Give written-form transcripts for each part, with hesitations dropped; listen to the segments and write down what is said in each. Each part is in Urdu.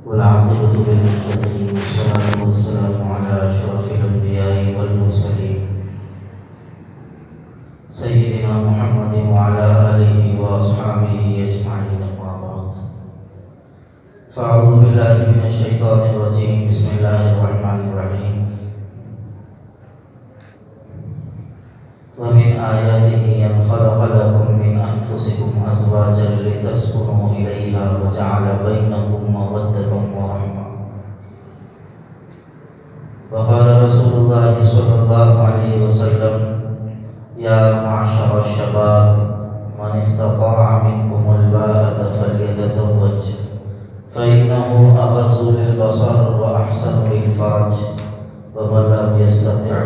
والعاقبة للمتقين والصلاة والسلام على أشرف الأنبياء والمرسلين سيدنا محمد وعلى آله وأصحابه أجمعين أما بعد فأعوذ بالله من الشيطان الرجيم بسم الله الرحمن الرحيم ومن آياته أن خلق لكم من أنفسكم أزواجا لتسكنوا إليها وجعل بينكم مودة ورحمة وقال رسول الله صلى الله عليه وسلم يا معشر الشباب من استطاع منكم الباءة فليتزوج فإنه أغض للبصر وأحسن للفرج ومن لم يستطع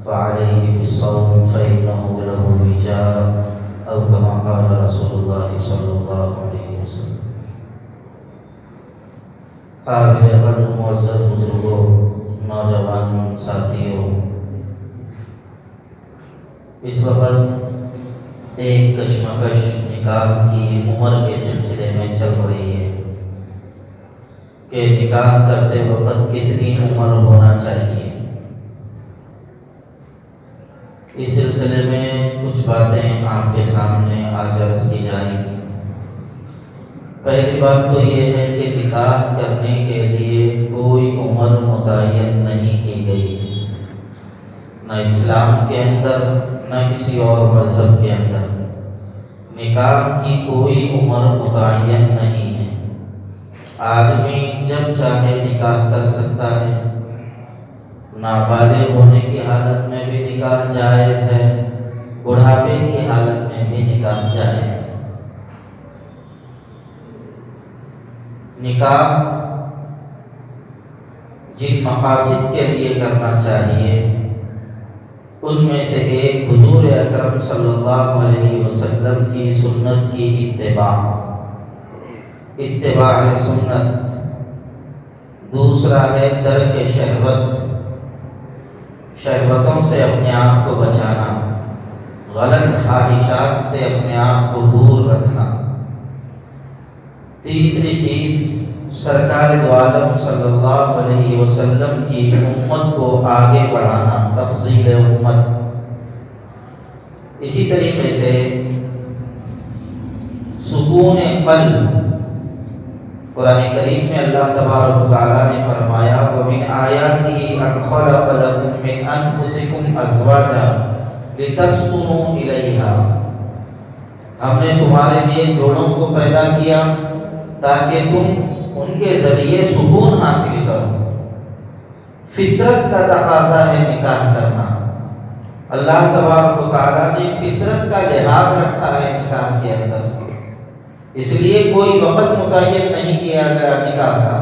فعليه بالصوم فإنه له وجاء أو كما قال رسول الله صلی اللہ علیہ وسلم۔ قابل قدر معزز بزرگوں، نوجوان ساتھیوں، اس وقت ایک کشمکش نکاح کی عمر کے سلسلے میں چل رہی ہے کہ نکاح کرتے وقت کتنی عمر ہونا چاہیے۔ اس سلسلے میں کچھ باتیں آپ کے سامنے آج عرض کی جائیں۔ پہلی بات تو یہ ہے کہ نکاح کرنے کے لیے کوئی عمر متعین نہیں کی گئی ہے، نہ اسلام کے اندر نہ کسی اور مذہب کے اندر نکاح کی کوئی عمر متعین نہیں ہے۔ آدمی جب چاہے نکاح کر سکتا ہے، نابالغ ہونے کی حالت میں بھی نکاح جائز ہے، بڑھاپے کی حالت میں بھی نکاح جائز ہے۔ نکاح جن مقاصد کے لیے کرنا چاہیے ان میں سے ایک حضور اکرم صلی اللہ علیہ وسلم کی سنت کی اتباع سنت، دوسرا ہے ترک شہوتوں سے اپنے آپ کو بچانا، غلط خواہشات سے اپنے آپ کو دور رکھنا، تیسری چیز سرکار دو عالم صلی اللہ علیہ وسلم کی امت کو آگے بڑھانا، تفضیل امت۔ اسی طریقے سے سکون قلب، قرآن کریم میں اللہ تبارک و تعالیٰ نے فرمایا وَمِنْ آيَاتِهِ أَنْ خَلَقَ لَكُم مِّنْ أَنفُسِكُمْ أَزْوَاجًا لِتَسْكُنُوا إِلَيْهَا، ہم نے تمہارے لیے جوڑوں کو پیدا کیا تاکہ تم ان کے ذریعے سکون حاصل کرو۔ فطرت کا تقاضا ہے نکاح کرنا، اللہ تبارک و تعالیٰ نے فطرت کا لحاظ رکھا ہے نکاح کے اندر، اس لیے کوئی وقت متعین نہیں کیا گیا نکاح کا،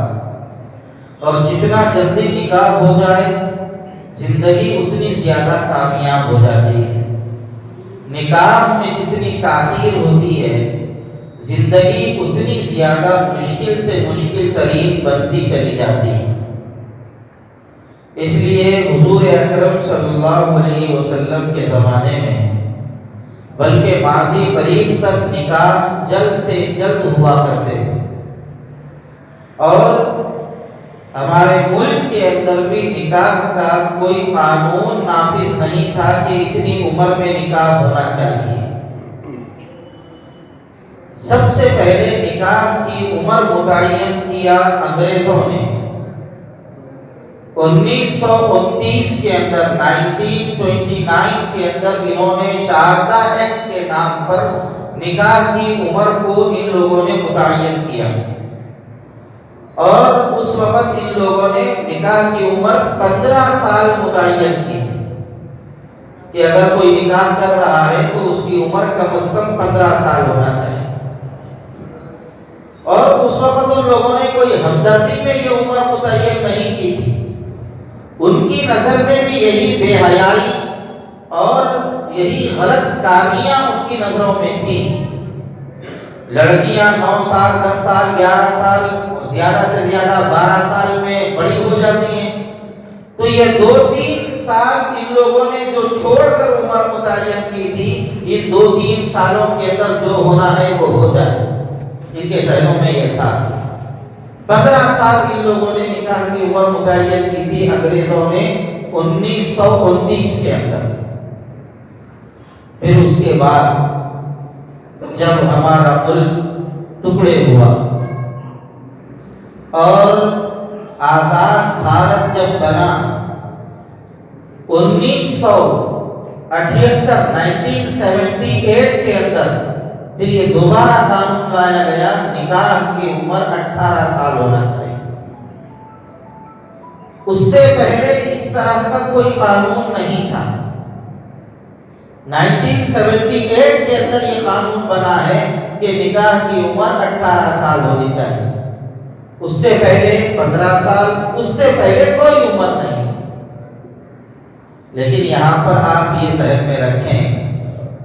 اور جتنا جلدی نکاح ہو جائے زندگی اتنی زیادہ کامیاب ہو جاتی ہے۔ نکاح میں جتنی تاخیر ہوتی ہے زندگی اتنی زیادہ مشکل سے مشکل ترین بنتی چلی جاتی ہے۔ اس لیے حضور اکرم صلی اللہ علیہ وسلم کے زمانے میں بلکہ ماضی قریب تک نکاح جلد سے جلد ہوا کرتے تھے، اور ہمارے ملک کے اندر بھی نکاح کا کوئی قانون نافذ نہیں تھا کہ اتنی عمر میں نکاح ہونا چاہیے۔ سب سے پہلے نکاح کی عمر متعین کیا انگریزوں نے 1929 کے اندر، 1929 کے اندر انہوں نے شہادہ ایکٹ کے نام پر نکاح کی عمر کو ان لوگوں نے متعین کیا، اور اس وقت ان لوگوں نے نکاح کی عمر 15 سال متعین کی تھی کہ اگر کوئی نکاح کر رہا ہے تو اس کی عمر کم از کم 15 سال ہونا چاہیے، اور اس وقت ان لوگوں نے کوئی ہمدردی میں یہ عمر متعین نہیں کی تھی، ان کی نظر میں بھی یہی بے حیائی اور یہی غلط کاریاں ان کی نظروں میں تھیں۔ لڑکیاں 9 سال 10 سال 11 سال زیادہ سے زیادہ 12 سال میں بڑی ہو جاتی ہیں، تو یہ 2-3 سال ان لوگوں نے جو چھوڑ کر عمر متعین کی تھی، ان 2-3 سالوں کے اندر جو ہونا ہے وہ ہو جائے، ان کے ذہنوں میں یہ تھا۔ 15 سال ان لوگوں نے نکاح کی عمر متعین کی تھی انگریزوں نے 1929 کے اندر۔ پھر اس کے بعد جب ہمارا ملک ٹکڑے ہوا اور آزاد بھارت جب بنا 1978 کے اندر پھر یہ دوبارہ قانون لایا گیا، نکاح کی عمر 18 سال ہونا چاہیے۔ اس سے پہلے اس طرح کا کوئی قانون نہیں تھا۔ 1978 کے اندر یہ قانون بنا ہے کہ نکاح کی عمر 18 سال ہونی چاہیے۔ اس سے پہلے 15 سال، اس سے پہلے کوئی عمر نہیں تھی۔ لیکن یہاں پر آپ یہ ذہن میں رکھیں،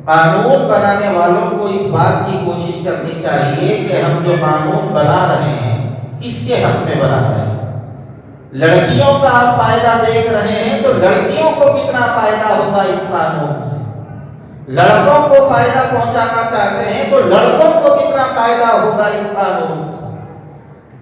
قانون بنانے والوں کو اس بات کی کوشش کرنی چاہیے کہ ہم جو قانون بنا رہے ہیں کس کے حق میں بنا رہے ہیں۔ لڑکیوں کا آپ فائدہ دیکھ رہے ہیں تو لڑکیوں کو کتنا فائدہ ہوگا اس قانون سے، لڑکوں کو فائدہ پہنچانا چاہتے ہیں تو لڑکوں کو کتنا فائدہ ہوگا اس قانون سے۔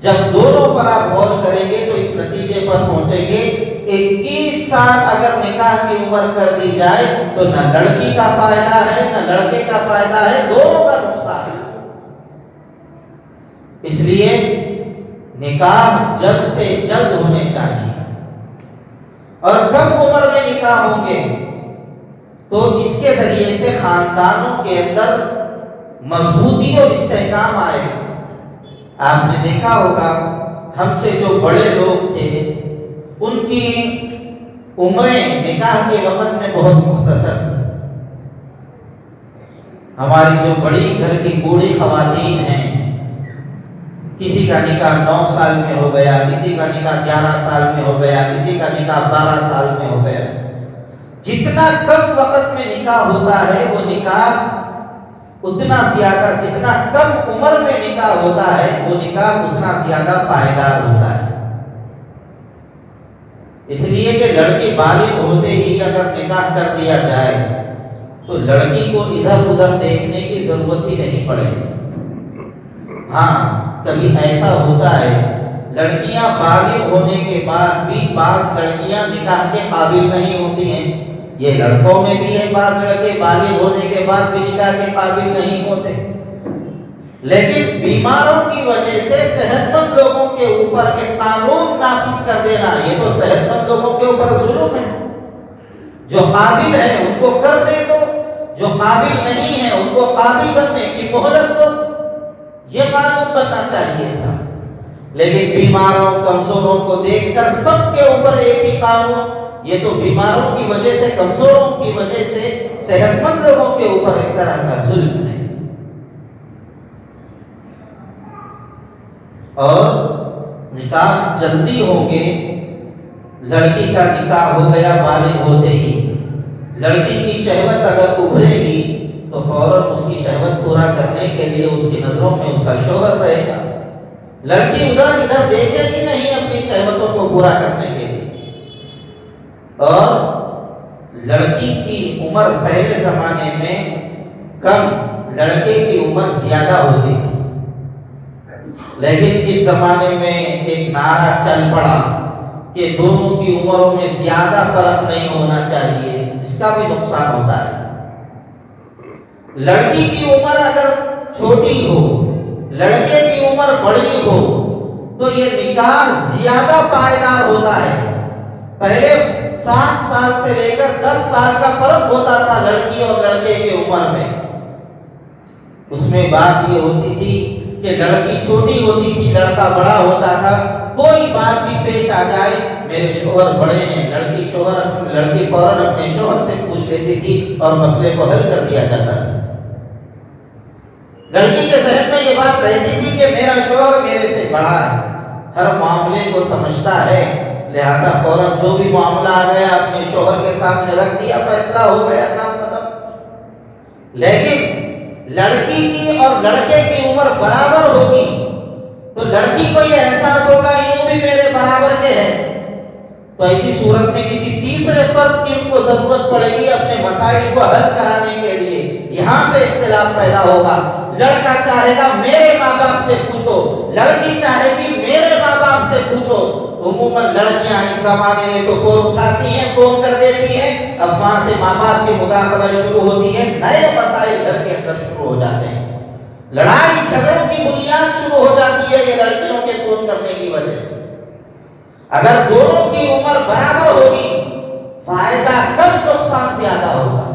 جب دونوں پر آپ غور کریں گے تو اس نتیجے پر پہنچیں گے 21 سال اگر نکاح کی عمر کر دی جائے تو نہ لڑکی کا فائدہ ہے نہ لڑکے کا فائدہ ہے، دونوں کا نقصان ہے۔ اس لیے نکاح جلد سے جلد ہونے چاہیے، اور کم عمر میں نکاح ہوں گے تو اس کے ذریعے سے خاندانوں کے اندر مضبوطی اور استحکام آئے گا۔ آپ نے دیکھا ہوگا ہم سے جو بڑے لوگ تھے ان کی عمریں نکاح کے وقت میں بہت مختصر تھی۔ ہماری جو بڑی گھر کی بوڑھی خواتین ہیں، کسی کا نکاح 9 سال میں ہو گیا، کسی کا نکاح 11 سال میں ہو گیا، کسی کا نکاح 12 سال میں ہو گیا۔ جتنا کم وقت میں نکاح ہوتا ہے وہ نکاح اتنا زیادہ، جتنا کم عمر میں نکاح ہوتا ہے وہ نکاح اتنا زیادہ پائیدار ہوتا ہے۔ اس لیے کہ لڑکی بالغ ہوتے ہی اگر نکاح کر دیا جائے تو لڑکی کو ادھر ادھر دیکھنے کی ضرورت ہی نہیں پڑے۔ ہاں کبھی ایسا ہوتا ہے لڑکیاں بالغ ہونے کے بعد بھی بعض لڑکیاں نکاح کے قابل نہیں ہوتی ہیں، یہ لڑکوں میں بھی ہے، بعض لڑکے بالغ ہونے کے بعد بھی نکاح کے قابل نہیں ہوتے۔ لیکن بیماروں کی وجہ سے صحت مند لوگوں کے اوپر ایک قانون نافذ کر دینا، یہ تو صحت مند لوگوں کے اوپر ظلم ہے۔ جو قابل ہیں ان کو کرنے دو، جو قابل نہیں ہیں ان کو قابل بننے کی مہلت دو، یہ قانون بننا چاہیے تھا۔ لیکن بیماروں کمزوروں کو دیکھ کر سب کے اوپر ایک ہی قانون، یہ تو بیماروں کی وجہ سے، کمزوروں کی وجہ سے صحت مند لوگوں کے اوپر ایک طرح کا ظلم ہے۔ اور نکاح جلدی ہوں گے، لڑکی کا نکاح ہو گیا بالغ ہوتے ہی، لڑکی کی شہوت اگر ابھرے گی تو فوراً اس کی شہوت پورا کرنے کے لیے اس کی نظروں میں اس کا شوہر رہے گا۔ لڑکی ادھر ادھر دیکھے گی نہیں اپنی شہوتوں کو پورا کرنے کے لیے۔ اور لڑکی کی عمر پہلے زمانے میں کم، لڑکے کی عمر زیادہ ہوتی تھی، لیکن اس زمانے میں ایک نعرہ چل پڑا کہ دونوں کی عمروں میں زیادہ فرق نہیں ہونا چاہیے، اس کا بھی نقصان ہوتا ہے۔ لڑکی کی عمر اگر چھوٹی ہو، لڑکے کی عمر بڑی ہو تو یہ نکاح زیادہ پائیدار ہوتا ہے۔ پہلے 7 سال سے لے کر 10 سال کا فرق ہوتا تھا لڑکی اور لڑکے کی عمر میں۔ اس میں بات یہ ہوتی تھی کہ لڑکی چھوٹی ہوتی تھی، لڑکا بڑا ہوتا تھا، کوئی بات بھی پیش آ جائے، میرے شوہر بڑے ہیں، لڑکی فوراً اپنے شوہر سے پوچھ لیتی تھی اور مسئلے کو حل کر دیا جاتا تھا۔ لڑکی کے ذہن میں یہ بات رہتی تھی کہ میرا شوہر میرے سے بڑا ہے، ہر معاملے کو سمجھتا ہے، لہذا فوراً جو بھی معاملہ آ گیا اپنے شوہر کے سامنے رکھ دیا، فیصلہ ہو گیا، کام ختم۔ لیکن لڑکی کی اور لڑکے کی عمر برابر ہوگی تو لڑکی کو یہ احساس ہوگا یوں بھی میرے برابر کے ہیں، تو ایسی صورت میں کسی تیسرے فرد کی ان کو ضرورت پڑے گی اپنے مسائل کو حل کرانے کے لیے، یہاں سے اختلاف پیدا ہوگا۔ لڑکا چاہے گا میرے ماں باپ سے پوچھو، لڑکی چاہے گی میرے عموماً لڑکیاں اس زمانے میں تو فون اٹھاتی ہیں، فون کر دیتی ہیں، اب وہاں سے ماں باپ کی مداخلت شروع ہوتی ہے، نئے مسائل گھر کے اندر شروع ہو جاتے ہیں، لڑائی جھگڑوں کی بنیاد شروع ہو جاتی ہے یہ لڑکیوں کے فون کرنے کی وجہ سے۔ اگر دونوں کی عمر برابر ہوگی فائدہ کم، نقصان زیادہ ہوگا۔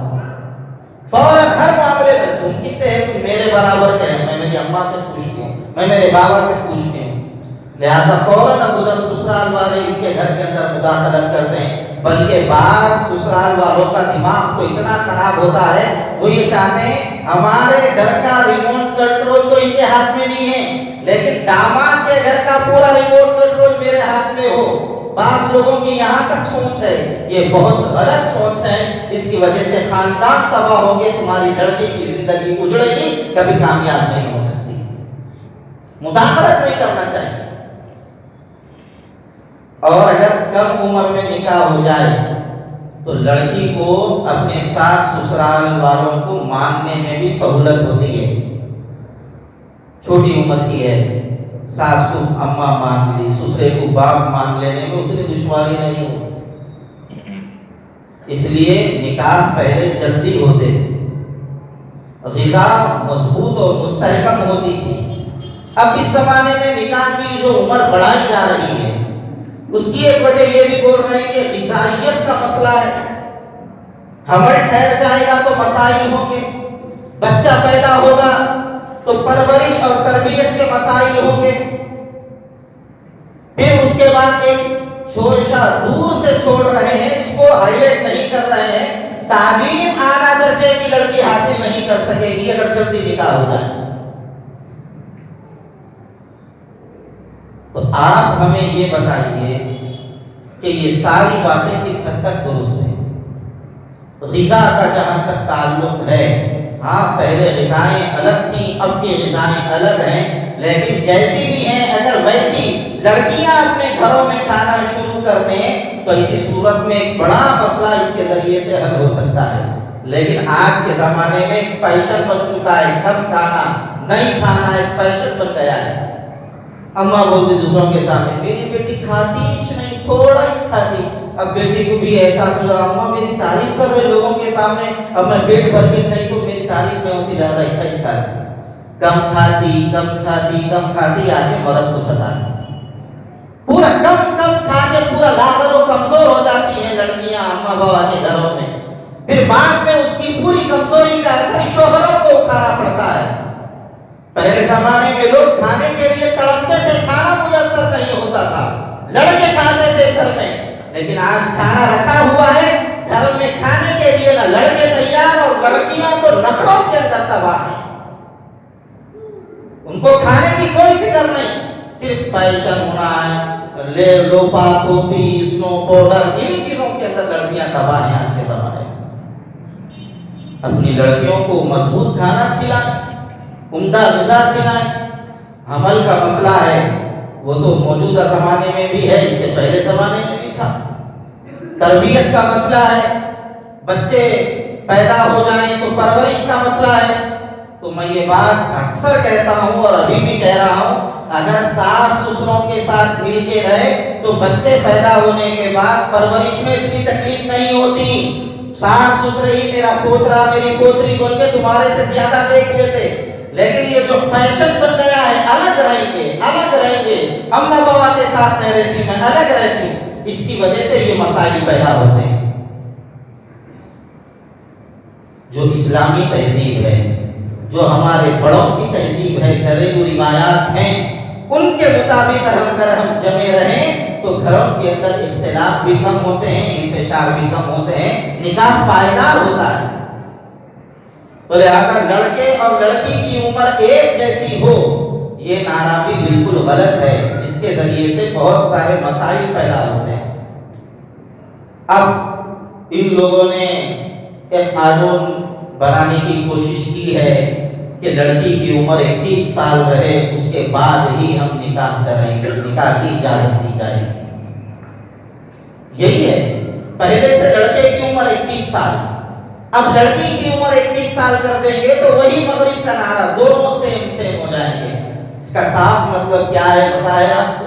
فوراً ہر معاملے میں تم کتنے ہیں، تم میرے برابر کے ہیں، میں میری اماں سے پوچھتی ہوں، میں میرے بابا سے پوچھتی ہوں، لہذا فوراً اب ادھر سسرال والے ان کے گھر کے اندر مداخلت کرتے ہیں، بلکہ بعض سسرال والوں کا دماغ تو اتنا خراب ہوتا ہے، وہ یہ چاہتے ہیں ہمارے گھر کا ریموٹ کنٹرول تو ان کے ہاتھ میں نہیں ہے، لیکن داماد کے گھر کا پورا ریموٹ کنٹرول میرے ہاتھ میں ہو۔ بعض لوگوں کی یہاں تک سوچ ہے، یہ بہت غلط سوچ ہے، اس کی وجہ سے خاندان تباہ ہو گئے، تمہاری لڑکی کی زندگی اجڑے گی، کبھی کامیاب نہیں ہو سکتی۔ مداخلت نہیں کرنا چاہیے۔ اور اگر کم عمر میں نکاح ہو جائے تو لڑکی کو اپنے ساس سسرال والوں کو ماننے میں بھی سہولت ہوتی ہے۔ چھوٹی عمر کی ہے، ساس کو اماں مان لی، سسرے کو باپ مان لینے میں اتنی دشواری نہیں ہوتی، اس لیے نکاح پہلے جلدی ہوتے تھے، غذا مضبوط اور مستحکم ہوتی تھی۔ اب اس زمانے میں نکاح کی جو عمر بڑھائی جا رہی ہے، اس کی ایک وجہ یہ بھی بول رہے ہیں کہ غذائیت کا مسئلہ ہے، حمل ٹھہر جائے گا تو مسائل ہوں گے، بچہ پیدا ہوگا تو پرورش اور تربیت کے مسائل ہوں گے، پھر اس کے بعد ایک شوشہ دور سے چھوڑ رہے ہیں، اس کو ہائلائٹ نہیں کر رہے ہیں، تعلیم اعلیٰ درجے کی لڑکی حاصل نہیں کر سکے گی اگر جلدی نکاح ہو جائے۔ تو آپ ہمیں یہ بتائیے کہ یہ ساری باتیں کس حد تک درست ہیں؟ غذا کا جہاں تک تعلق ہے، ہاں پہلے غذائیں الگ تھیں، اب کی غذائیں الگ ہیں، لیکن جیسی بھی ہیں اگر ویسی لڑکیاں اپنے گھروں میں کھانا شروع کر دیں تو اسی صورت میں ایک بڑا مسئلہ اس کے ذریعے سے حل ہو سکتا ہے۔ لیکن آج کے زمانے میں ایک فیشن بن چکا ہے، کم کھانا، نہیں کھانا ایک فیشن بن گیا ہے۔ اماں بولتی دوسروں کے سامنے میری بیٹی کھاتی ہی نہیں، تھوڑا ہی کھاتی، اب بیٹی کو بھی احساس ہوا اماں میری تعریف کر رہے لوگوں کے سامنے، اب میں پیٹ بھر کے کہیں تو میری تعریف نہیں ہوتی، زیادہ اتنا ہی کھاتی، کم کھاتی کم کھاتی کم کھاتی، آگے مرد کو ستاتی، پورا کم کم کھا کے پورا لاغر و کمزور ہو جاتی ہیں لڑکیاں اماں بابا کے گھروں میں، پھر بعد میں اس کی پوری کمزوری کا اثر شوہروں کو اٹھانا پڑتا ہے۔ پہلے زمانے میں لوگ کھانے کے لیے تڑپتے تھے، کھانا میسر نہیں ہوتا تھا، لڑکے کھاتے تھے گھر میں، لیکن آج کھانا رکھا ہوا ہے گھر میں، کھانے کے لیے نہ لڑکے تیار اور لڑکیاں تو نخروں کے اندر تباہ ہیں، ان کو کھانے کی کوئی فکر نہیں، صرف فیشن ہونا ہے، لے لوپا ٹوپی اسنو پاؤڈر، انہی چیزوں کے اندر لڑکیاں تباہ ہیں آج کے زمانے میں۔ اپنی لڑکیوں کو مضبوط کھانا کھلائیں، عمدہ غذا کھلائیں، حمل کا مسئلہ ہے وہ تو موجودہ زمانے میں بھی ہے، اس سے پہلے زمانے میں بھی تھا، تربیت کا مسئلہ ہے، بچے پیدا ہو جائیں تو پرورش کا مسئلہ ہے۔ تو میں یہ بات اکثر کہتا ہوں اور ابھی بھی کہہ رہا ہوں، اگر ساس سسروں کے ساتھ مل کے رہے تو بچے پیدا ہونے کے بعد پرورش میں اتنی تکلیف نہیں ہوتی، ساس سسرے ہی میرا پوترا میری پوتری بول کے تمہارے سے زیادہ دیکھ لیتے، لیکن یہ جو فیشن بن گیا ہے الگ رہیں گے، اماں بابا کے ساتھ نہیں رہتی میں الگ رہتی، اس کی وجہ سے یہ مسائل پیدا ہوتے ہیں۔ جو اسلامی تہذیب ہے، جو ہمارے بڑوں کی تہذیب ہے، گھریلو روایات ہیں، ان کے مطابق اگر ہم جمے رہیں تو گھروں کے اندر اختلاف بھی کم ہوتے ہیں، انتشار بھی کم ہوتے ہیں، نکاح پائیدار ہوتا ہے۔ تو لہذا لڑکے اور لڑکی کی عمر ایک جیسی ہو یہ نعرہ بھی بالکل غلط ہے، اس کے ذریعے سے بہت سارے مسائل پیدا ہوتے ہیں۔ اب ان لوگوں نے ایک قانون بنانے کی کوشش کی ہے کہ لڑکی کی عمر 21 سال رہے، اس کے بعد ہی ہم نکاح کریں گے، نکاح کی اجازت دی جائے گی، یہی ہے۔ پہلے سے لڑکے کی عمر 21 سال، اب لڑکی کی عمر 21 سال کر دیں گے تو وہی مغرب کا نعرہ، دونوں سیم ہو جائیں گے۔ اس کا صاف مطلب کیا ہے پتہ ہے آپ کو؟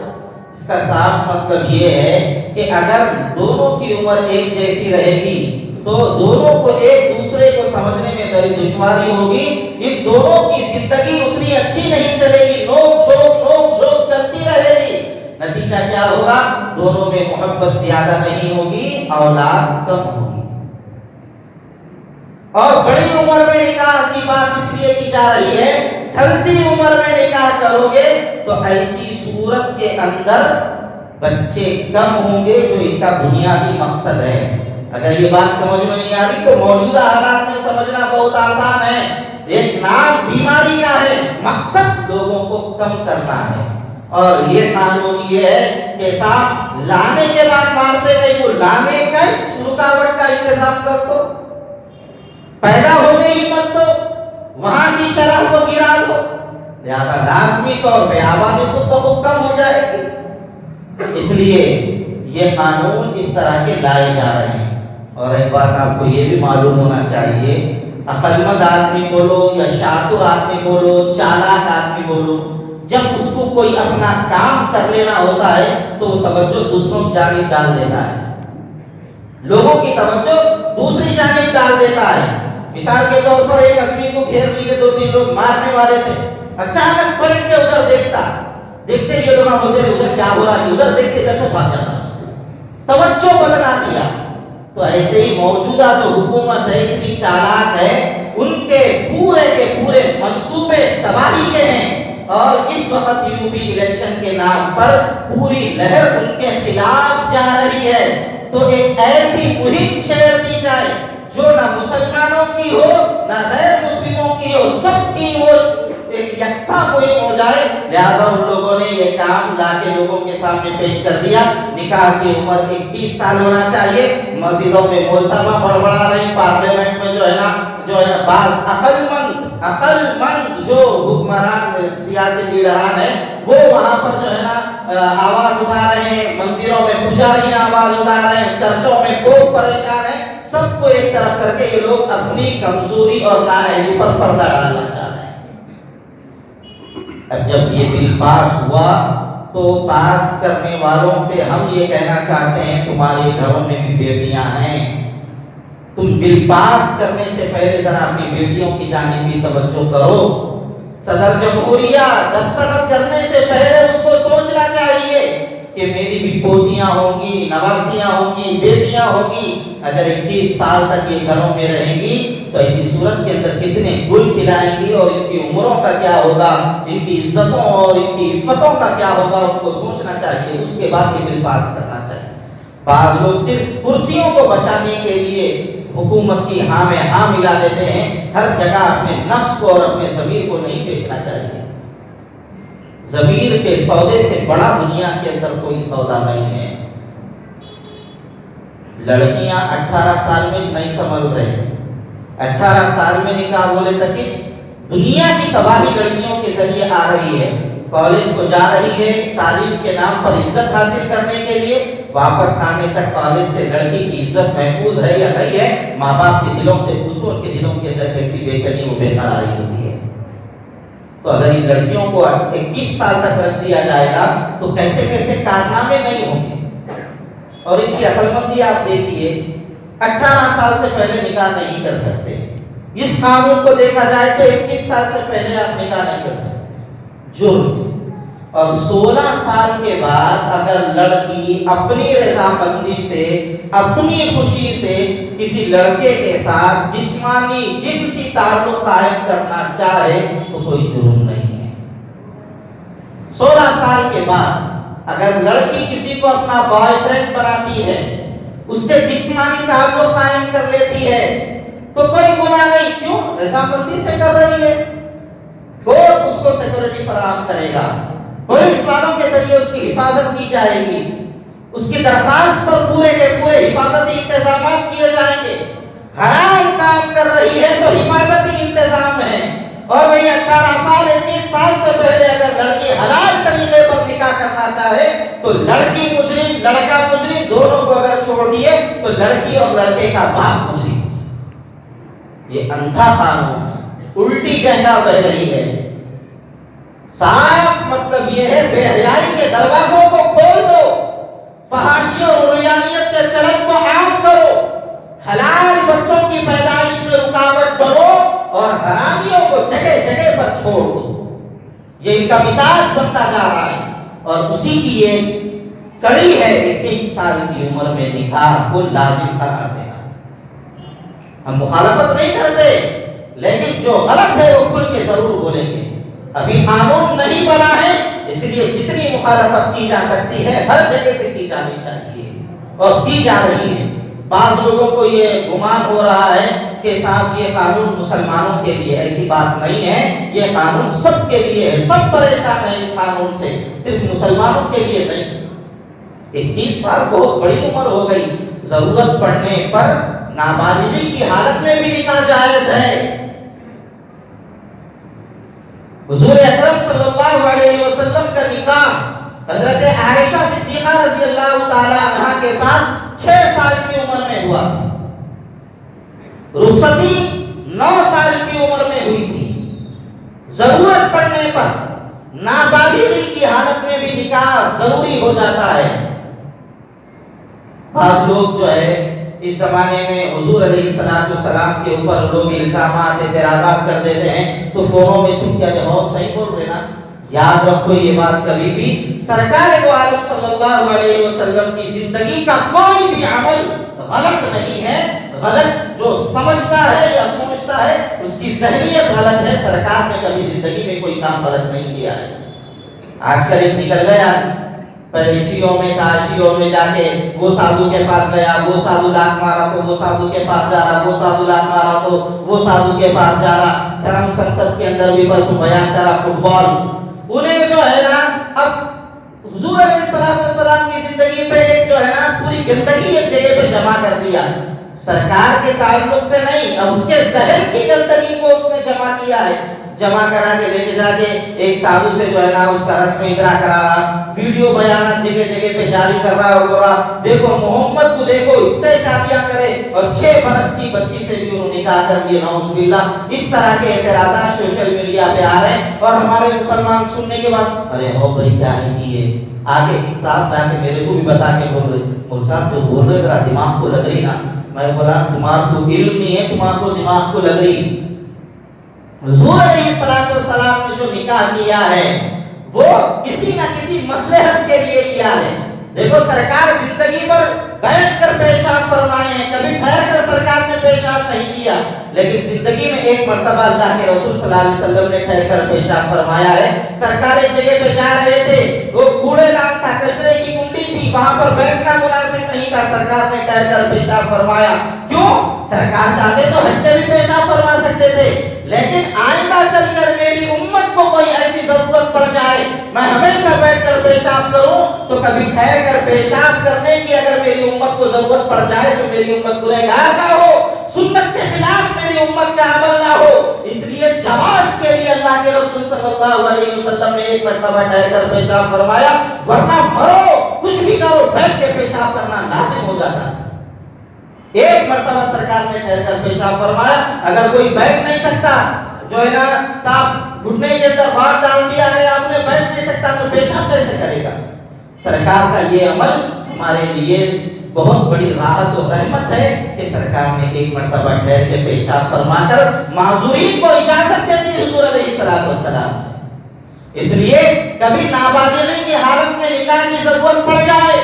اس کا صاف مطلب یہ ہے کہ اگر دونوں کی عمر ایک جیسی رہے گی تو دونوں کو ایک دوسرے کو سمجھنے میں بڑی دشواری ہوگی، ان دونوں کی زندگی اتنی اچھی نہیں چلے گی، نوک جھوک چلتی رہے گی۔ نتیجہ کیا ہوگا؟ دونوں میں محبت زیادہ نہیں ہوگی، اولاد کم ہوگی۔ اور بڑی عمر میں نکاح کی بات اس لیے کی جا رہی ہے، ڈھلتی عمر میں نکاح کرو گے تو ایسی صورت کے اندر بچے کم ہوں گے جو ان کا بنیادی مقصد ہے۔ اگر یہ بات سمجھ میں نہیں آ رہی تو موجودہ حالات میں سمجھنا بہت آسان ہے۔ ایک نام بیماری کا ہے، مقصد لوگوں کو کم کرنا ہے، اور یہ قانون یہ ہے کہ صاحب لانے کے بعد مارتے نہیں، وہ لانے کا رکاوٹ کا انتظام کر دو، پیدا ہونے ہی مت دو، وہاں کی شرح کو گرا دو، لہذا لازمی طور پہ آبادی خود بخود کم ہو جائے گی۔ اس لیے یہ قانون اس طرح کے لائے جا رہے ہیں۔ اور ایک بات آپ کو یہ بھی معلوم ہونا چاہیے، عقل مند آدمی بولو یا شاتر آدمی بولو، چالاک آدمی بولو، جب اس کو کوئی اپنا کام کر لینا ہوتا ہے تو وہ توجہ دوسروں کی جانب ڈال دیتا ہے، لوگوں کی توجہ دوسری جانب ڈال دیتا ہے۔ مثال کے طور پر ایک آدمی کو گھیر لیے، 2-3 لوگ مارنے والے تھے، اچانک پلٹ کے ادھر دیکھتے یہ لوگ بولتے ہیں ادھر کیا ہو رہا ہے، ادھر دیکھتے ادھر سے بھاگ جاتا، توجہ بدلا دیا۔ تو ایسے ہی موجودہ جو حکومت ہے اتنی چالاک ہے، ان کے پورے منصوبے تباہی کے ہیں، اور اس وقت یو پی الیکشن کے نام پر پوری لہر ان کے خلاف جا رہی ہے۔ تو ایک ایسی مہم چھیڑ دی جائے جو نہ مسلمانوں کی ہو نہ غیر مسلموں کی ہو، سب کی وہ ایک یکساں مہم ہو جائے۔ لہذا ان لوگوں نے یہ کام لا کے لوگوں کے سامنے پیش کر دیا، نکاح کی عمر 21 سال ہونا چاہیے۔ مسجدوں میں مولسما بڑبڑا رہی، پارلیمنٹ میں جو ہے نا بعض عقل مند جو حکمران سیاسی لیڈران ہیں وہ وہاں پر جو ہے نا آواز اٹھا رہے ہیں، مندروں میں پجاریاں آواز اٹھا رہے ہیں، چرچوں میں لوگ پریشان ہیں، سب کو ایک طرف کر کے یہ لوگ اپنی کمزوری اور نااہلی پر پردہ ڈالنا چاہ رہے ہیں۔ اب جب یہ بل پاس ہوا تو پاس کرنے والوں سے ہم یہ کہنا چاہتے ہیں تمہارے گھروں میں بھی بیٹیاں ہیں، تم بل پاس کرنے سے پہلے ذرا اپنی بیٹیوں کی جانب بھی توجہ کرو۔ صدر جمہوریہ دستخط کرنے سے پہلے اس کو سوچنا چاہیے کہ میری بھی پوتیاں ہوں گی، نواسیاں ہوں گی، بیٹیاں ہوں گی، اگر 21 سال تک یہ گھروں میں رہیں گی تو ایسی صورت کے اندر کتنے گل کھلائیں گی، اور ان کی عمروں کا کیا ہوگا، ان کی عزتوں اور ان کی عفتوں کا کیا ہوگا، ان کو سوچنا چاہیے، اس کے بعد یہ بل پاس کرنا چاہیے۔ بعض لوگ صرف کرسیوں کو بچانے کے لیے حکومت کی ہاں میں ہاں ملا دیتے ہیں، ہر جگہ اپنے نفس کو اور اپنے ضمیر کو نہیں بیچنا چاہیے۔ ضمیر کے سودے سے بڑا دنیا کے اندر کوئی سودا نہیں ہے۔ لڑکیاں 18 سال میں نہیں سنبھل رہے، 18 سال میں نکاح بولے تک دنیا کی تباہی لڑکیوں کے ذریعے آ رہی ہے۔ کالج کو جا رہی ہے تعلیم کے نام پر عزت حاصل کرنے کے لیے، واپس آنے تک کالج سے لڑکی کی عزت محفوظ ہے یا نہیں ہے، ماں باپ کے دلوں سے پوچھو، ان کے دلوں کے اندر کیسی بے چینی و بے قراری ہوتی ہے۔ تو اگر ان لڑکیوں کو 21 سال تک رکھ دیا جائے گا تو کیسے کیسے کارنامے نہیں ہوں گے۔ اور ان کی عقل مندی آپ دیکھیے، 18 سال سے پہلے نکاح نہیں کر سکتے، اس قانون کو دیکھا جائے تو 21 سال سے پہلے آپ نکاح نہیں کر سکتے، جرم۔ اور 16 سال کے بعد اگر لڑکی اپنی رضامندی سے، اپنی خوشی سے کسی لڑکے کے ساتھ جسمانی جنسی تعلق قائم کرنا چاہے تو کوئی جرم نہیں ہے۔ 16 سال کے بعد اگر لڑکی کسی کو اپنا بوائے فرینڈ بناتی ہے، اس سے جسمانی تعلق قائم کر لیتی ہے تو کوئی گناہ نہیں، کیوں؟ رضامندی سے کر رہی ہے، کورٹ اس کو سیکورٹی فراہم کرے گا، پولیس والوں کے ذریعے اس کی حفاظت کی جائے گی، اس کی درخواست پر پورے کے پورے حفاظتی انتظامات کیے جائیں گے۔ حرام کام کر رہی ہے تو حفاظتی انتظام ہے، اور وہی 18 سال 21 سال سے پہلے اگر لڑکی حلال طریقے پر نکاح کرنا چاہے تو لڑکی مجرم، لڑکا مجرم، دونوں کو اگر چھوڑ دیے تو لڑکی اور لڑکے کا باپ مجرم۔ یہ اندھا قانون ہے، الٹی گنگا بہ رہی ہے۔ صاف مطلب یہ ہے بے حیائی کے دروازوں کو کھول اور حرامیوں کو جگہ جگہ پر چھوڑ دو. یہ ان کا مزاج بنتا جا رہا ہے اور اسی کی یہ کڑی ہے 21 سال کی عمر میں نکاح کو لازم قرار دینا. ہم مخالفت نہیں کرتے لیکن جو غلط ہے وہ کھل کے ضرور بولیں گے. ابھی قانون نہیں بنا ہے اس لیے جتنی مخالفت کی جا سکتی ہے ہر جگہ سے کی جانی چاہیے اور کی جا رہی ہے. بعض لوگوں کو یہ گمان ہو رہا ہے کہ صاحب یہ قانون مسلمانوں کے لیے، ایسی بات نہیں ہے. یہ قانون سب کے لیے ہے، سب پریشان ہیں اس قانون سے، صرف مسلمانوں کے لیے نہیں. 21 سال بہت بڑی عمر ہو گئی. ضرورت پڑنے پر نابالغی کی حالت میں بھی نکاح جائز ہے. حضور اکرم صلی اللہ علیہ وسلم کا نکاح حضرت عائشہ صدیقہ رضی اللہ تعالی عنہا کے ساتھ 6 سال کی عمر میں ہوا. رخصتی 9 سال کی عمر میں ہوئی تھی. ضرورت پڑنے پر نابالغی کی حالت میں بھی نکاح ضروری ہو جاتا ہے. بعض لوگ جو ہے اس زمانے میں حضور علیہ السلام کے اوپر لوگ الزامات اعتراضات کر دیتے ہیں تو فونوں میں سن کے بہت صحیح بول رہے نا. یاد رکھو یہ بات کبھی بھی سرکار دو عالم صلی اللہ علیہ وسلم کی زندگی کا کوئی بھی عمل غلط نہیں ہے. غلط جو سمجھتا ہے یا سوچتا ہے اس کی ذہنیت غلط ہے. سرکار نے کبھی زندگی میں کوئی کام غلط نہیں کیا ہے. آج کل ایک نکل گیا پہلے شیعوں میں تھا، شیعوں میں جا کے وہ سادھو کے پاس گیا، وہ سادھو لات مارا تو وہ سادھو کے پاس جا رہا، وہ سادھو لات مارا تو وہ سادھو کے پاس جا رہا. دھرم سنسد کے اندر بھی پرسوں بیان کرا فٹ بال. انہیں جو ہے نا اب حضور علیہ السلام کی زندگی پہ ایک جو ہے نا پوری گندگی ایک جگہ پہ جمع کر دیا. سرکار کے تعلق سے نہیں، اب اس کے ذہن کی گندگی کو اس نے جمع کیا ہے. جمع کرا کے لے کے جا کے ایک سادھو سے جو ہے نا اس کا رسم اجرا کرا رہا، ویڈیو بیانات جگہ جگہ پہ جاری کر رہا اور بول رہا دیکھو محمد کو دیکھو اتنے شادیاں کرے اور 6 برس کی بچی سے بھی انہوں نے نکاح کر لیے. نعوذ باللہ. اس طرح کے اعتراضات سوشل میڈیا پہ آ رہے ہیں اور ہمارے مسلمان سننے کے بعد ارے ہو بھائی کیا ہے کیے آگے ایک صاحب تھا کہ میرے کو بھی بتا کے بول رہے مول صاحب جو بول رہے ذرا دماغ کو لگ رہی نا. میں بولا تمہارے کو علم نہیں ہے، تمہارے کو دماغ کو لگ رہی. حضور علیہ السلام نے جو نکاح کیا ہے وہ کسی نہ کسی مصلحت کے لیے کیا ہے. دیکھو سرکار زندگی پر بیٹھ کر پیشاب فرمائے ہیں، کبھی ٹھہر کر سرکار نے پیشاب نہیں کیا، لیکن زندگی میں ایک مرتبہ اللہ کے رسول صلی اللہ علیہ وسلم نے ٹھہر کر پیشاب فرمایا ہے. سرکار ایک جگہ پہ جا رہے تھے، وہ کوڑے دان تھا، کچرے کی کنڈی تھی، وہاں پر بیٹھنا مناسب نہیں تھا. سرکار نے ٹھہر کر پیشاب فرمایا. کیوں؟ سرکار چاہتے تو ہٹ کے بھی پیشاب فرما سکتے تھے، لیکن آئندہ چل کر میری امت کو کوئی ایسی ضرورت پڑ جائے میں ہمیشہ بیٹھ کر پیشاب کروں تو کبھی ٹھہر کر پیشاب کرنے کی اگر میری امت کو ضرورت پڑ جائے تو میری امت گنہگار نہ ہو، سنت کے خلاف میری امت کا عمل نہ ہو. اس لیے جواز کے لیے اللہ کے رسول صلی اللہ علیہ وسلم نے ایک مرتبہ ٹھہر کر پیشاب فرمایا، ورنہ مرو کچھ بھی کرو بیٹھ کے پیشاب کرنا لازم ہو جاتا. ایک مرتبہ سرکار نے ٹھہر کر پیشاب فرمایا. اگر کوئی بیٹھ نہیں سکتا جو ہے نا صاحب گھٹنے کے اندر بھار ڈال دیا ہے آپ نے، بیٹھ نہیں سکتا تو پیشاب کیسے کرے گا؟ سرکار کا یہ عمل ہمارے لیے بہت بڑی راحت اور رحمت ہے کہ سرکار نے ایک مرتبہ ٹھہر کے پیشاب فرما کر معذورین کو اجازت دے دی حضور علیہ السلام. اس لیے کبھی نابالغی کی حالت میں نکاح کی ضرورت پڑ جائے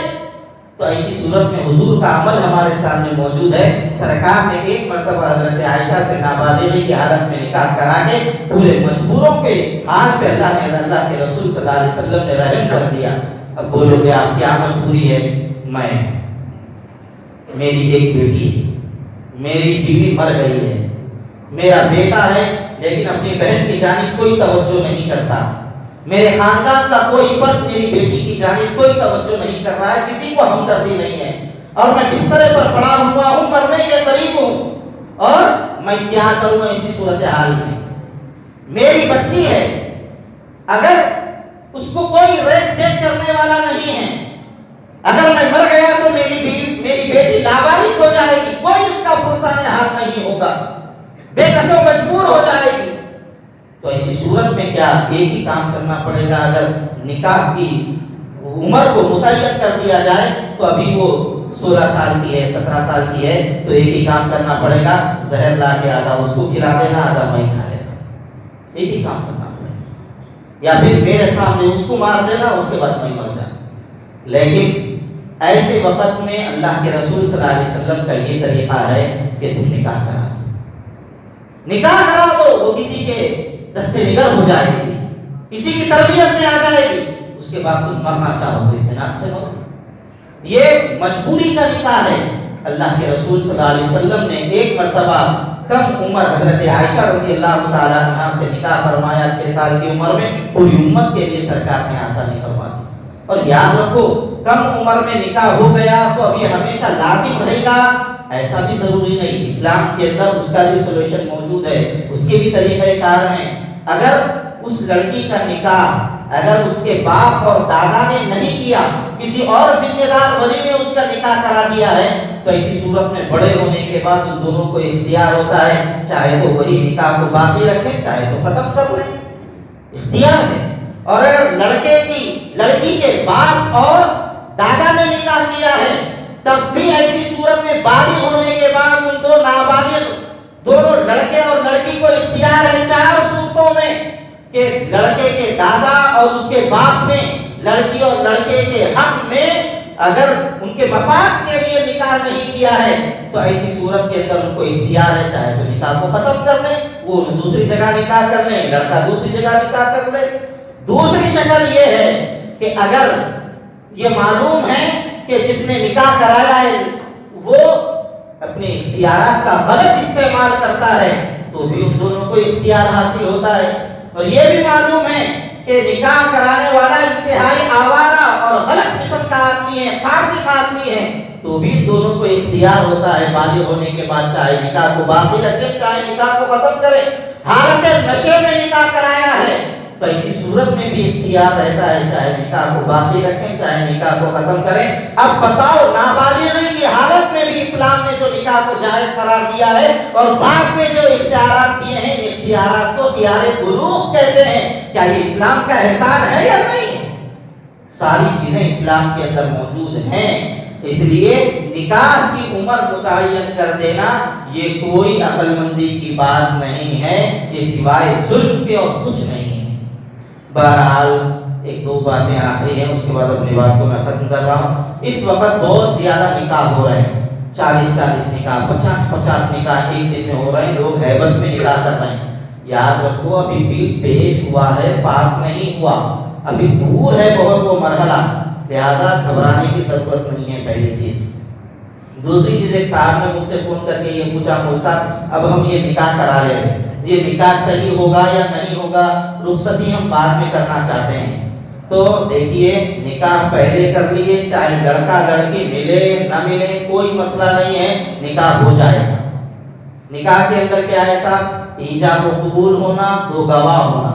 تو ایسی صورت میں حضور کا عمل ہمارے سامنے موجود ہے. سرکار نے ایک مرتبہ حضرت عائشہ سے نابالغی کی حالت میں نکاح کرا کے پورے مجبوروں کے حال پہ اللہ کے رسول صلی اللہ علیہ وسلم نے رحم کر دیا. اب بولو گے آپ کیا مجبوری ہے؟ میری ایک بیٹی ہے، میری بیوی مر گئی ہے، میرا بیٹا ہے لیکن اپنی بہن کی جانب کوئی توجہ نہیں کرتا، میرے خاندان کا کوئی فرد میری بیٹی کی جانب کوئی توجہ نہیں کر رہا ہے، کسی کو ہمدردی نہیں ہے، اور میں بسترے پر پڑا ہوا ہوں، مرنے کے قریب ہوں، اور میں کیا کروں ایسی صورتحال میں؟ میری بچی ہے، اگر اس کو کوئی ریکھ دیکھ کرنے والا نہیں ہے، اگر میں مر گیا تو میری بیٹی لاوارث ہو جائے گی، کوئی اس کا پرسان حال نہیں ہوگا، بے کس و مجبور ہو جائے گی. تو ایسی صورت میں کیا ایک ہی کام کرنا پڑے گا؟ اگر نکاح کی عمر کو متعین کر دیا جائے تو ابھی وہ 16 سال کی ہے 17 سال کی ہے تو ایک ہی کام کرنا پڑے گا, زہر لا کے آدھا اس کو کھلا دینا, آدھا میں کھا لینا, ایک ہی کام کرنا پڑے گا. یا پھر میرے سامنے اس کو مار دینا, اس کے بعد میں مر جانا. لیکن ایسے وقت میں اللہ کے رسول صلی اللہ علیہ وسلم کا یہ طریقہ ہے کہ تم نکاح کرا دو, نکاح کرا دو, وہ کسی کے دستے نگر ہو جائے گی, کسی کی تربیت میں آ جائے گی, اس کے بعد تم مرنا چاہو تو اطمینان سے مرو. یہ مجبوری کا نکاح ہے. اللہ کے رسول صلی اللہ علیہ وسلم نے ایک مرتبہ کم عمر حضرت عائشہ رضی اللہ تعالی عنہا سے نکاح فرمایا 6 سال کی عمر میں, پوری امت کے لیے سرکار نے آسانی فرما دی. اور یاد رکھو کم عمر میں نکاح ہو گیا تو اب یہ ہمیشہ لازم رہے گا ایسا بھی ضروری نہیں. اسلام کے اندر اس کا بھی سولوشن موجود ہے, اس کے بھی طریقہ کار ہیں. اگر اس لڑکی کا نکاح اگر اس کے باپ اور دادا نے نہیں کیا, کسی اور ذمہ دار ولی نے اس کا نکاح کرا دیا ہے, تو ایسی صورت میں بڑے ہونے کے بعد ان دونوں کو اختیار ہوتا ہے, چاہے تو وہی نکاح کو باقی رکھیں چاہے تو ختم کر لیں, اختیار ہے. اور اگر لڑکی کے باپ اور دادا نے نکاح کیا ہے تب بھی ایسی صورت میں بالغ ہونے کے بعد ان دو نابالغ دونوں لڑکے اور لڑکی کو اختیار ہے 4 صورتوں میں کہ لڑکے کے دادا اور اس کے باپ نے لڑکی اور لڑکے کے حق میں اگر ان کے مفاد کے لیے نکاح نہیں کیا ہے تو ایسی صورت کے اندر ان کو اختیار ہے, چاہے تو نکاح کو ختم کر لیں, وہ دوسری جگہ نکاح کر لیں, لڑکا دوسری جگہ نکاح کر لے. دوسری شکل یہ ہے کہ اگر یہ معلوم ہے کہ جس نے نکاح کرایا ہے وہ اپنے اختیارات کا غلط استعمال کرتا ہے تو بھی ان دونوں کو اختیار حاصل ہوتا ہے. اور یہ بھی معلوم ہے کہ نکاح کرانے والا انتہائی آوارہ اور غلط قسم کا آدمی ہے, فاسق آدمی ہے, تو بھی ان دونوں کو اختیار ہوتا ہے بالغ ہونے کے بعد چاہے نکاح کو باقی رکھیں چاہے نکاح کو ختم کریں. حالت نشے میں نکاح کرایا ہے تو ایسی صورت میں بھی اختیار رہتا ہے, چاہے نکاح کو باقی رکھیں چاہے نکاح کو ختم کریں. اب بتاؤ نابالغی کی حالت میں بھی اسلام نے جو نکاح کو جائز قرار دیا ہے اور بعد میں جو اختیارات دیے ہیں, اختیارات کو اختیار بلوغ کہتے ہیں. کیا یہ اسلام کا احسان ہے یا نہیں؟ ساری چیزیں اسلام کے اندر موجود ہیں. اس لیے نکاح کی عمر متعین کر دینا یہ کوئی عقل مندی کی بات نہیں ہے, یہ سوائے ظلم کے اور کچھ نہیں ہے. بہرحال 1-2 باتیں آخری ہیں, اس کے بعد اپنی بات کو میں ختم کر رہا ہوں. اس وقت بہت زیادہ نکاح ہو رہے ہیں, 40 نکاح, 50 نکاح ایک دن میں ہو رہے ہیں. لوگ ہیبت میں نکاح کر رہے ہیں. یاد رکھو ابھی بل پیش ہوا ہے, پاس نہیں ہوا, ابھی دور ہے بہت وہ مرحلہ, لہذا گھبرانے کی ضرورت نہیں ہے. پہلی چیز. دوسری چیز, ایک صاحب نے مجھ سے فون کر کے یہ پوچھا, مول صاحب اب ہم یہ نکاح کرا لے رہے ہیں, یہ نکاح صحیح ہوگا یا نہیں ہوگا, رخصتی ہم بعد میں کرنا چاہتے ہیں. تو دیکھیے نکاح پہلے کر لیے, چاہے لڑکا لڑکی ملے نہ ملے کوئی مسئلہ نہیں ہے, نکاح ہو جائے گا. نکاح کے اندر کیا ہے صاحب, ایجاب و قبول ہونا, 2 گواہ ہونا,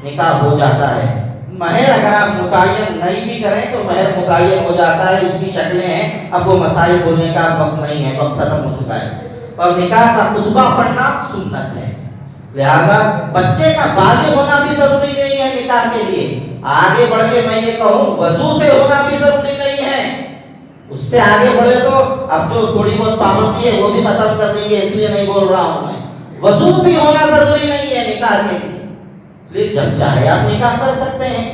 نکاح ہو جاتا ہے. مہر اگر آپ متعین نہیں بھی کریں تو مہر متعین ہو جاتا ہے, اس کی شکلیں ہیں. اب وہ مسائل بولنے کا وقت نہیں ہے, وقت ختم ہو چکا ہے. اور نکاح کا خطبہ پڑھنا سنت ہے, لہذا بچے کا بالغ ہونا بھی ضروری نہیں ہے نکاح کے لیے. آگے بڑھ کے میں یہ کہوں وضو سے ہونا بھی ضروری نہیں ہے, اس سے آگے بڑھے تو اب جو تھوڑی بہت پابندی ہے وہ بھی ختم کر دیں گے, اس لیے نہیں بول رہا ہوں میں. وضو بھی ہونا ضروری نہیں ہے نکاح کے لیے, اس لیے جب چاہے آپ نکاح کر سکتے ہیں.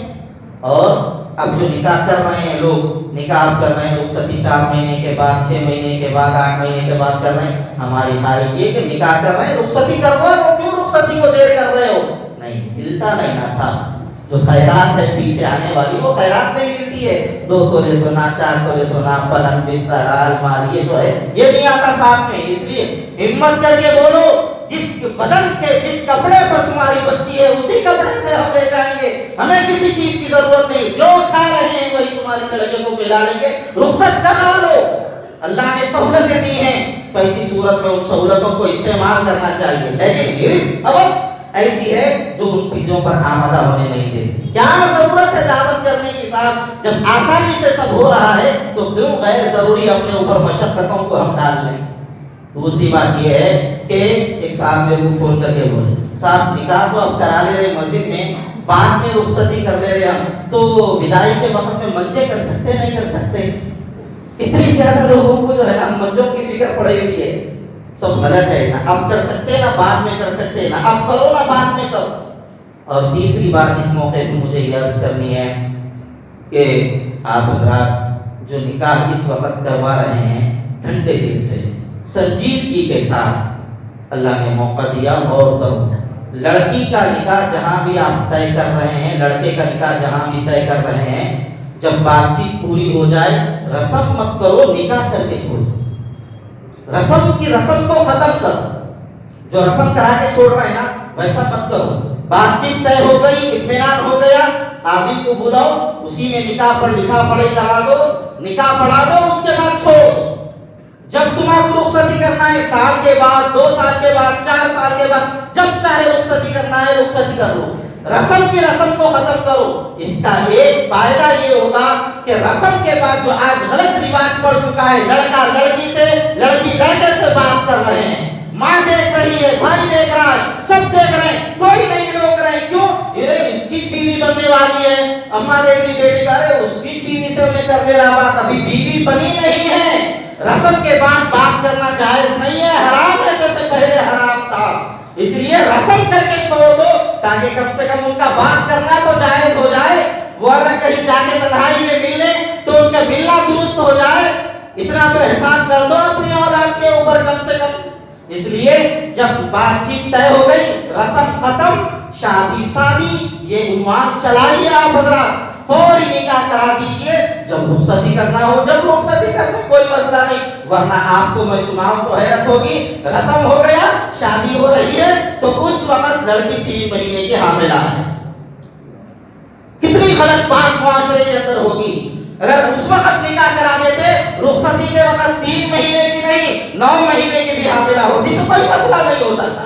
اور اب جو نکاح کر رہے ہیں لوگ, نکاح کر رہے ہیں رخصتی 4 مہینے کے بعد, 6 مہینے کے بعد, 8 مہینے کے بعد کر رہے ہیں. ہماری خواہش یہ کہ نکاح کر رہے ہیں رخصتی کرو, وہ کیوں رخصتی کو دیر کر رہے ہو؟ نہیں ملتا نہیں نا صاحب, جو خیرات ہے پیچھے آنے والی وہ خیرات نہیں ملتی ہے. 2 تولے سونا, 4 تولے سونا, پلنگ بستر الماری, یہ جو ہے یہ نہیں آتا ساتھ میں. اس لیے ہمت کر کے بولو, جس بدن کے جس کپڑے پر تمہاری بچی ہے اسی کپڑے سے ہم لے جائیں گے, ہمیں کسی چیز کی ضرورت نہیں. جو کھا رہے ہیں وہی تمہاری لڑکے کو پلا لیں گے, رخصت کرا لو. اللہ نے سہولتیں دی ہیں تو ایسی صورت میں ان سہولتوں کو استعمال کرنا چاہیے. لیکن رزق اب ایسی ہے جو ان پیجوں پر آمدہ ہونے نہیں دیتی. کیا ضرورت ہے دعوت کرنے کی صاحب, جب آسانی سے سب ہو رہا ہے تو کیوں غیر ضروری اپنے اوپر مشقتوں کو ہم ڈال لیں. دوسری بات یہ ہے کہ ایک صاحب میرے کو فون کر کے بولے, صاحب نکاح تو اب کرا لے رہے مسجد میں, بعد میں رخصتی کر لے رہے ہم, تو وداعی کے وقت میں منچے کر سکتے نہیں کر سکتے؟ اتنی زیادہ لوگوں کو جو ہے نا بچوں کی فکر پڑی ہوئی ہے، سب غلط ہے، نہ اب کر سکتے نہ بعد میں کر سکتے، نہ اب کرو نہ بعد میں کرو۔ اور تیسری بات اس موقع پہ مجھے یہ عرض کرنی ہے کہ آپ حضرات جو نکاح اس وقت کروا رہے ہیں ٹھنڈے دل سے، سنجیدگی کے ساتھ، اللہ نے موقع دیا، غور کرو۔ لڑکی کا نکاح جہاں بھی آپ طے کر رہے ہیں، لڑکے کا نکاح جہاں بھی طے کر رہے ہیں، جب بات چیت پوری ہو جائے رسم مت کرو، نکاح کر کے چھوڑ دو۔ رسم کی رسم کو ختم کرو، جو رسم کرا کے چھوڑ رہے ہیں نا ویسا مت کرو۔ بات چیت طے ہو گئی، اطمینان ہو گیا، قاضی کو بلاؤ، اسی میں نکاح پر لکھا پڑھی کرا دو، نکاح پڑھا دو، اس کے بعد چھوڑ دو۔ جب تمہیں رخصتی کرنا ہے سال کے بعد، 2 سال کے بعد، 4 سال کے بعد، جب چاہے رخصتی کرنا ہے رخصتی کر لو۔ رسم کی رسم کو ختم کرو۔ اس کا ایک فائدہ یہ ہوگا کہ رسم کے بعد جو آج غلط رواج پڑ چکا ہے، لڑکا لڑکی سے، لڑکی لڑکے سے بات کر رہے ہیں، ماں دیکھ رہی ہے، بھائی دیکھ رہا ہے، سب دیکھ رہے ہیں، کوئی نہیں روک رہے ہیں۔ کیوں؟ یہ اس کی بیوی بننے والی ہے، اماں دیکھ رہی بیٹی کا، ارے اس کی بیوی سے انہیں کر دے رہا بات، ابھی بیوی بنی نہیں ہے۔ رسم کے بعد بات کرنا جائز نہیں ہے، حرام ہے، جیسے پہلے حرام تھا۔ اس لیے رسم کر کے چھوڑ دو تاکہ کم سے کم ان کا بات کرنا تو جائز ہو جائے، وہ اگر کہیں جا کے تنہائی میں ملے تو ان کا ملنا درست ہو جائے۔ اتنا تو احسان کر دو اپنی اولاد کے اوپر کم سے کم۔ اس لیے جب بات چیت طے ہو گئی، رسم ختم، شادی شادی، یہ عنوان چلائیے آپ حضرات، فوری نکاح کرا دیجئے، جب رخصتی کرنا ہو جب رخصتی کرنا، کوئی مسئلہ نہیں، ورنہ آپ کو میں سناؤں تو حیرت ہوگی، رسم ہو گیا، شادی ہو رہی ہے تو اس وقت لڑکی 3 مہینے کی حاملہ ہے۔ کتنی غلط بات معاشرے کے اندر ہوگی۔ اگر اس وقت نکاح کرا دیتے، رخصتی کے وقت 3 مہینے کی نہیں 9 مہینے کی بھی حاملہ ہوتی تو کوئی مسئلہ نہیں ہوتا تھا۔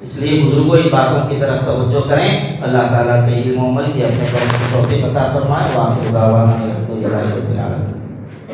اس لیے بزرگوں ان باتوں کی طرف توجہ کریں۔ اللہ تعالیٰ سے علم و عمل کی اپنے توفیق عطا فرمائے۔ وآخر دعوانا الحمدللہ رب العالمین۔